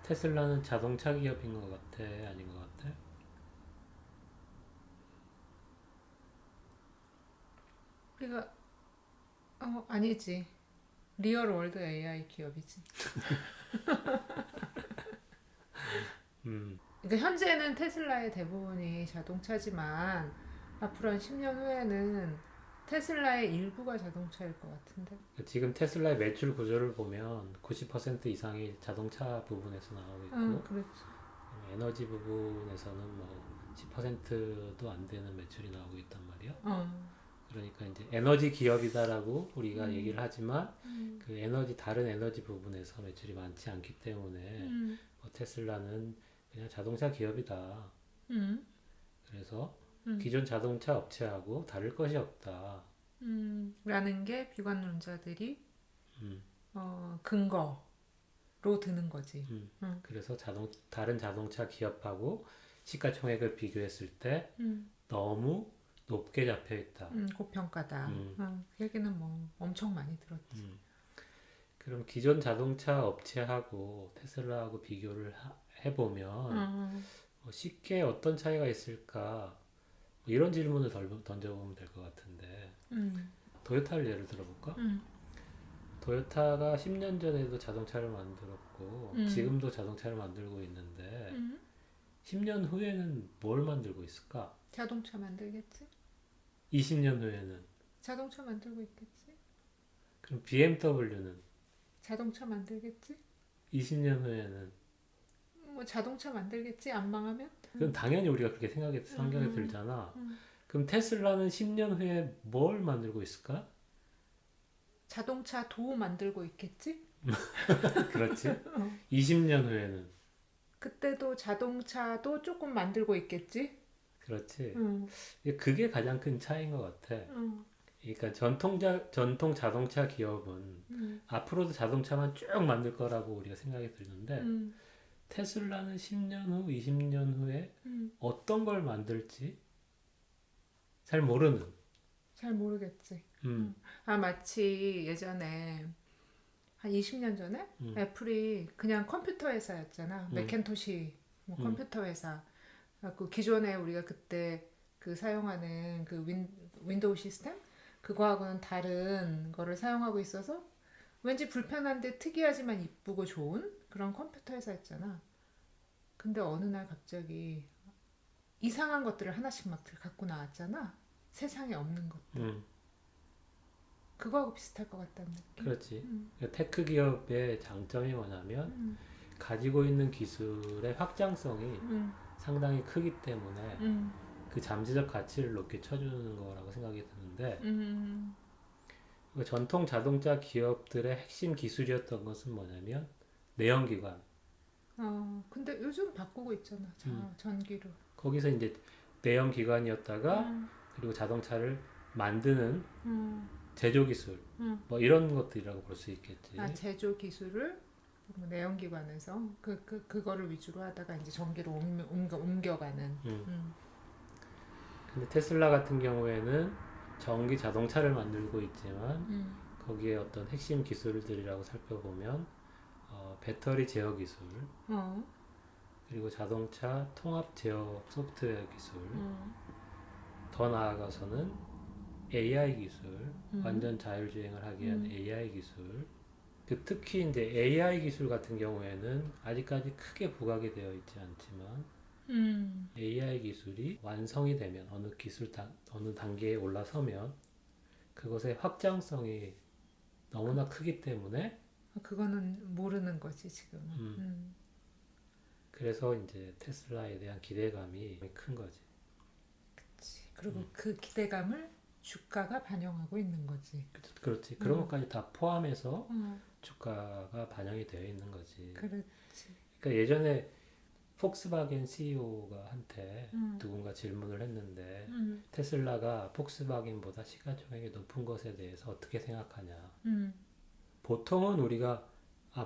테슬라는 자동차 기업인 것 같아? 아닌 것 같아? 우리가 아니지. 리얼 월드 AI 기업이지. 음, 그러니까 현재는 테슬라의 대부분이 자동차지만 앞으로 한 10년 후에는 테슬라의 일부가 자동차일 것 같은데. 지금 테슬라의 매출 구조를 보면 90% 이상이 자동차 부분에서 나오고 응, 있고, 그렇지. 에너지 부분에서는 뭐 10%도 안 되는 매출이 나오고 있단 말이야. 어, 그러니까 이제 에너지 기업이다라고 우리가 음, 얘기를 하지만 음, 그 에너지 다른 에너지 부분에서 매출이 많지 않기 때문에 음, 뭐 테슬라는 그냥 자동차 기업이다. 음, 그래서 음, 기존 자동차 업체하고 다를 것이 없다. 라는 게 비관론자들이 음, 근거로 드는 거지. 음. 응, 그래서 다른 자동차 기업하고 시가총액을 비교했을 때 음, 너무 높게 잡혀 있다. 고평가다. 음, 응, 그 얘기는 뭐 엄청 많이 들었지. 음. 그럼 기존 자동차 업체하고 테슬라하고 비교를 해보면 응, 쉽게 어떤 차이가 있을까? 뭐 이런 질문을 던져보면 될 것 같은데 응, 도요타를 예를 들어볼까? 응, 도요타가 10년 전에도 자동차를 만들었고 응, 지금도 자동차를 만들고 있는데 응. 10년 후에는 뭘 만들고 있을까? 자동차 만들겠지? 20년 후에는 자동차 만들고 있겠지? 그럼 BMW는 자동차 만들겠지? 20년 후에는 뭐 자동차 만들겠지? 안 망하면? 그럼 당연히 우리가 그렇게 생각이 음, 들잖아. 음. 그럼 테슬라는 10년 후에 뭘 만들고 있을까? 자동차 도 만들고 있겠지? 그렇지. 어. 20년 후에는 그때도 자동차도 조금 만들고 있겠지? 그렇지. 응, 그게 가장 큰 차이인 것 같아. 응, 그러니까 전통 자동차 기업은 응, 앞으로도 자동차만 쭉 만들 거라고 우리가 생각이 드는데 응, 테슬라는 10년 후, 20년 후에 응. 어떤 걸 만들지 잘 모르는. 잘 모르겠지. 음, 응. 마치 예전에 한 20년 전에 음, 애플이 그냥 컴퓨터 회사였잖아. 음, 맥킨토시 뭐 음, 컴퓨터 회사. 그 기존에 우리가 그때 그 사용하는 그 윈도우 시스템 그거하고는 다른 거를 사용하고 있어서 왠지 불편한데 특이하지만 이쁘고 좋은 그런 컴퓨터 회사였잖아. 근데 어느 날 갑자기 이상한 것들을 하나씩 막 갖고 나왔잖아. 세상에 없는 것들. 음. 그거하고 비슷할 것 같다는 느낌. 그렇지. 그러니까 테크 기업의 장점이 뭐냐면 음, 가지고 있는 기술의 확장성이 음, 상당히 크기 때문에 음, 그 잠재적 가치를 높게 쳐주는 거라고 생각이 드는데 음. 그 전통 자동차 기업들의 핵심 기술이었던 것은 뭐냐면 내연기관. 근데 요즘 바꾸고 있잖아. 음, 전기로. 거기서 이제 내연기관이었다가 음, 그리고 자동차를 만드는 음, 제조 기술 음. 뭐 이런 것들이라고 볼 수 있겠지. 제조 기술을 뭐 내연기관에서 그거를 위주로 하다가 이제 전기로 옮겨가는. 음. 음, 근데 테슬라 같은 경우에는 전기 자동차를 만들고 있지만 음, 거기에 어떤 핵심 기술들이라고 살펴보면 배터리 제어 기술 어, 그리고 자동차 통합 제어 소프트웨어 기술 음, 더 나아가서는 AI 기술 음, 완전 자율주행을 하기 위한 음, AI 기술 특히 이제 AI 기술 같은 경우에는 아직까지 크게 부각이 되어 있지 않지만 음. AI 기술이 완성이 되면 어느 단계에 올라서면 그것의 확장성이 너무나 크기 때문에 그거는 모르는 거지 지금은. 음, 그래서 이제 테슬라에 대한 기대감이 큰 거지. 그리고 그 기대감을 주가가 반영하고 있는 거지. 그렇지. 그런 어, 것까지 다 포함해서 어, 주가가 반영이 되어 있는 거지. 그렇지. 그러니까 예전에 폭스바겐 CEO가 한테 음, 누군가 질문을 했는데 음, 테슬라가 폭스바겐보다 시가총액이 높은 것에 대해서 어떻게 생각하냐. 음, 보통은 우리가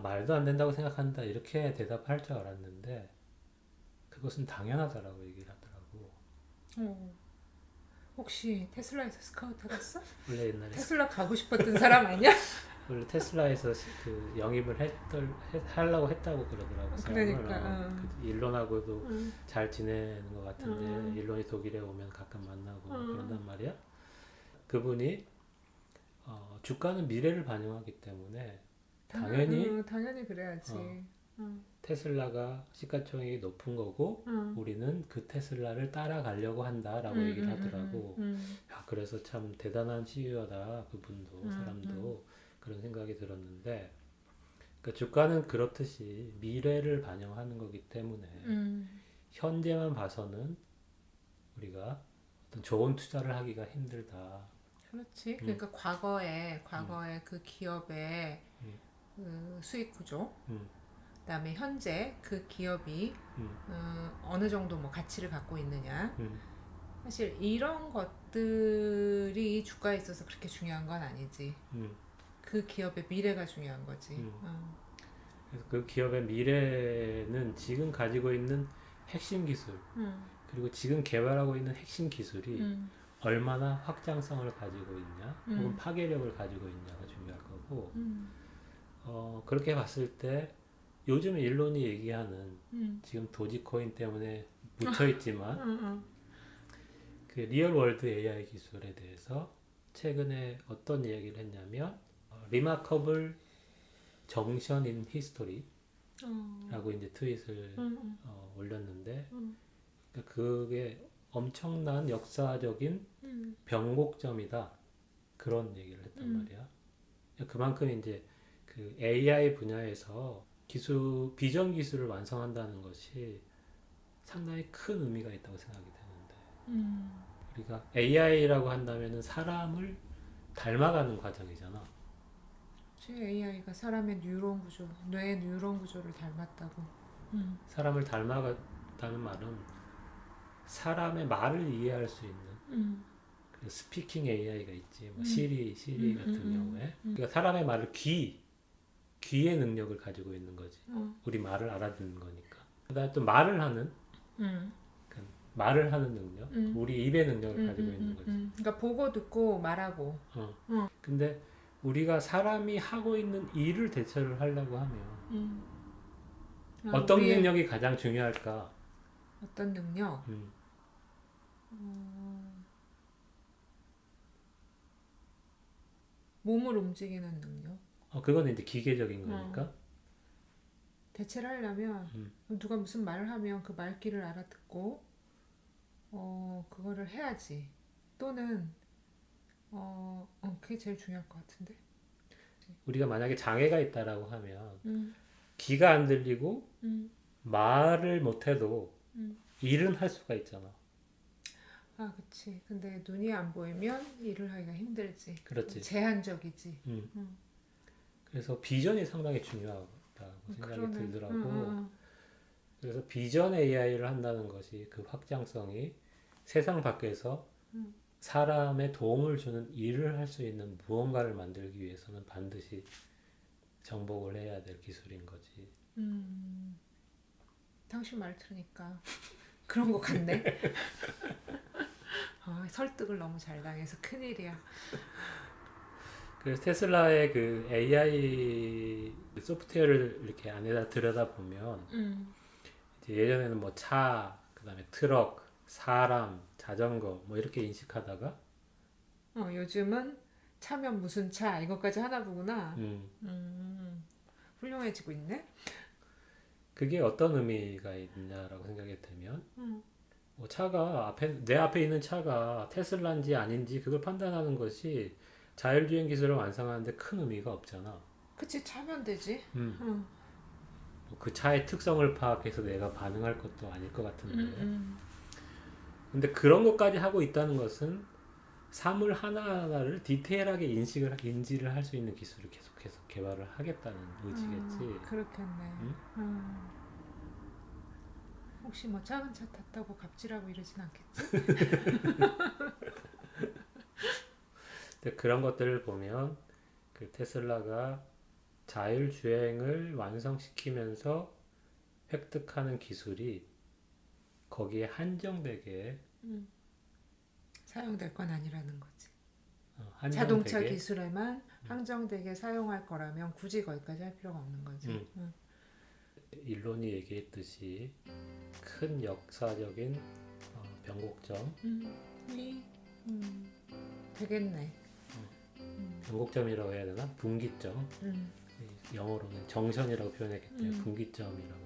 말도 안 된다고 생각한다 이렇게 대답할 줄 알았는데 그것은 당연하다라고 얘기를 하더라고. 어. 혹시 테슬라에서 스카우트 갔어? 원래 옛날에 테슬라 가고 싶었던 사람 아니야? 원래 테슬라에서 그 영입을 하려고 했다고 그러더라고. 사람을. 그러니까. 그 일론하고도 응. 잘 지내는 것 같은데 응. 일론이 독일에 오면 가끔 만나고 응. 그런단 말이야. 그분이 주가는 미래를 반영하기 때문에 당연히 당연히 그래야지. 어, 응. 테슬라가 시가총액이 높은 거고 응. 우리는 그 테슬라를 따라가려고 한다라고 얘기를 하더라고. 야, 그래서 참 대단한 CEO다 그분도 사람도 그런 생각이 들었는데 그 주가는 그렇듯이 미래를 반영하는 거기 때문에 현재만 봐서는 우리가 어떤 좋은 투자를 하기가 힘들다. 그렇지. 음, 그러니까 과거에 음, 그 기업의 음, 그 수익 구조, 음, 그다음에 현재 그 기업이 음, 어느 정도 뭐 가치를 갖고 있느냐. 음, 사실 이런 것들이 주가에 있어서 그렇게 중요한 건 아니지. 음, 그 기업의 미래가 중요한 거지. 음. 그래서 그 기업의 미래는 지금 가지고 있는 핵심 기술 음, 그리고 지금 개발하고 있는 핵심 기술이 음, 얼마나 확장성을 가지고 있냐 혹은 음, 파괴력을 가지고 있냐가 중요할 거고 음, 그렇게 봤을 때 요즘 일론이 얘기하는 음, 지금 도지코인 때문에 묻혀 있지만 음, 그 리얼월드 AI 기술에 대해서 최근에 어떤 이야기를 했냐면 리마커블 정션 인 히스토리라고 이제 트윗을 음, 올렸는데 음, 그러니까 그게 엄청난 역사적인 음, 변곡점이다 그런 얘기를 했단 음, 말이야. 그만큼 이제 그 AI 분야에서 비전 기술을 완성한다는 것이 상당히 큰 의미가 있다고 생각이 되는데 음. 우리가 AI라고 한다면은 사람을 닮아가는 과정이잖아. AI가 사람의 뉴런 구조, 뇌의 뉴런 구조를 닮았다고. 음, 사람을 닮았다는 말은 사람의 말을 이해할 수 있는 음, 그 스피킹 AI가 있지. 뭐 음, 시리 같은 경우에 그러니까 사람의 말을 귀의 능력을 가지고 있는 거지. 어, 우리 말을 알아듣는 거니까. 그다음에 또 말을 하는 음, 그 말을 하는 능력, 우리 입의 능력을 가지고 있는 거지. 그러니까 보고 듣고 말하고. 어. 어, 근데 우리가 사람이 하고 있는 일을 대처를 하려고 하면 음. 어떤 우리의 능력이 가장 중요할까? 어떤 능력? 음. 몸을 움직이는 능력. 그건 이제 기계적인 어, 거니까. 대체를 하려면 음. 누가 무슨 말을 하면 그 말귀를 알아듣고 그거를 해야지. 또는 그게 제일 중요할 것 같은데. 우리가 만약에 장애가 있다라고 하면 음, 귀가 안 들리고 음, 말을 못해도 음. 일은 할 수가 있잖아. 그치. 근데 눈이 안 보이면 일을 하기가 힘들지. 그렇지. 제한적이지. 음. 음. 그래서 비전이 상당히 중요하다고 생각이 그러네. 들더라고. 그래서 비전 AI를 한다는 것이 그 확장성이 세상 밖에서 사람의 도움을 주는 일을 할 수 있는 무언가를 만들기 위해서는 반드시 정복을 해야 될 기술인 거지. 당신 말 들으니까 그런 것 같네. 설득을 너무 잘 당해서 큰일이야. 그래서 테슬라의 그 AI 소프트웨어를 이렇게 안에다 들여다보면 이제 예전에는 뭐 차, 그다음에 트럭, 사람, 자전거 뭐 이렇게 인식하다가 요즘은 차면 무슨 차 이것까지 하나 보구나. 음, 훌륭해지고 있네. 그게 어떤 의미가 있냐라고 생각이 되면 뭐 차가 내 앞에 있는 차가 테슬라인지 아닌지 그걸 판단하는 것이 자율주행 기술을 완성하는데 큰 의미가 없잖아. 그치, 차면 되지. 음, 응. 뭐그 차의 특성을 파악해서 내가 반응할 것도 아닐 것 같은데. 근데 그런 것까지 하고 있다는 것은 사물 하나하나를 디테일하게 인지를 할 수 있는 기술을 계속해서 개발을 하겠다는 의지겠지. 그렇겠네. 음? 혹시 뭐 작은 차 탔다고 갑질하고 이러진 않겠지? 근데 그런 것들을 보면 그 테슬라가 자율주행을 완성시키면서 획득하는 기술이 거기에 한정되게 사용될 건 아니라는 거지. 한정되게. 자동차 기술에만 한정되게 사용할 거라면 굳이 거기까지 할 필요가 없는 거지. 일론이 얘기했듯이 큰 역사적인 변곡점, 되겠네. 변곡점이라고 해야 되나? 분기점. 영어로는 정션이라고 표현했겠죠. 분기점이라고.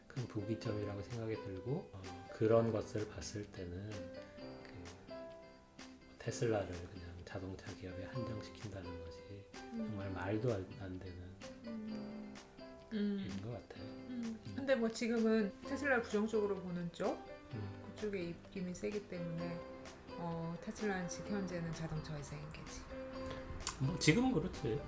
큰 분기점이라고 생각이 들고 그런 것을 봤을 때는 그 테슬라를 그냥 자동차 기업에 한정시킨다는 것이 정말 말도 안 되는 일인 것 같아요. 근데 뭐 지금은 테슬라를 부정적으로 보는 쪽 그쪽에 입김이 세기 때문에 테슬라는 지금 현재는 자동차 회사인 게지. 뭐 지금은 그렇지.